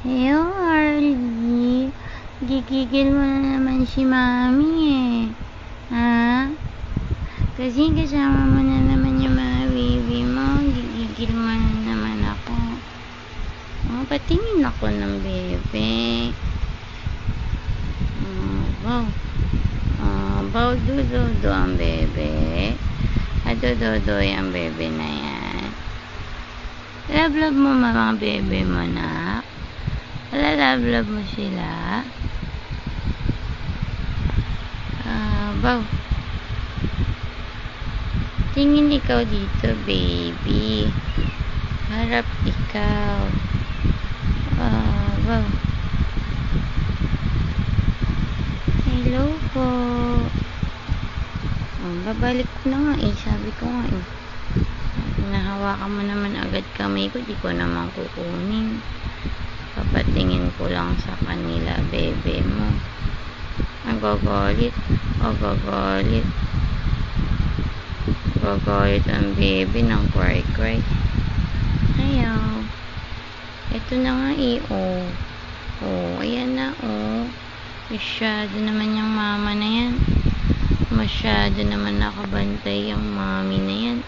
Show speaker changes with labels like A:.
A: Ew, Arlie. Gigigil mo na naman si Mami eh. Ha? Kasi kasama mo na naman yung mga baby mo. Gigigil mo na naman ako. Oh, patingin ako ng bebe. Wow. Wow, do ang bebe. Do yung bebe na yan. Love mo mga bebe mo na. Love mo sila. Wow. Tingin ikaw dito, baby. Harap ikaw. Wow. Hello po. Babalik ko na nga eh. Sabi ko nga eh. Nahawakan mo naman agad kamay ko. Di ko naman kukunin. Papatingin ko lang sa kanila, bebe mo. Gagalit ang bebe ng cry. Ayaw. Ito na nga eh, ayan na, masyado naman yung mama na yan. Masyado naman nakabantay yung mami na yan.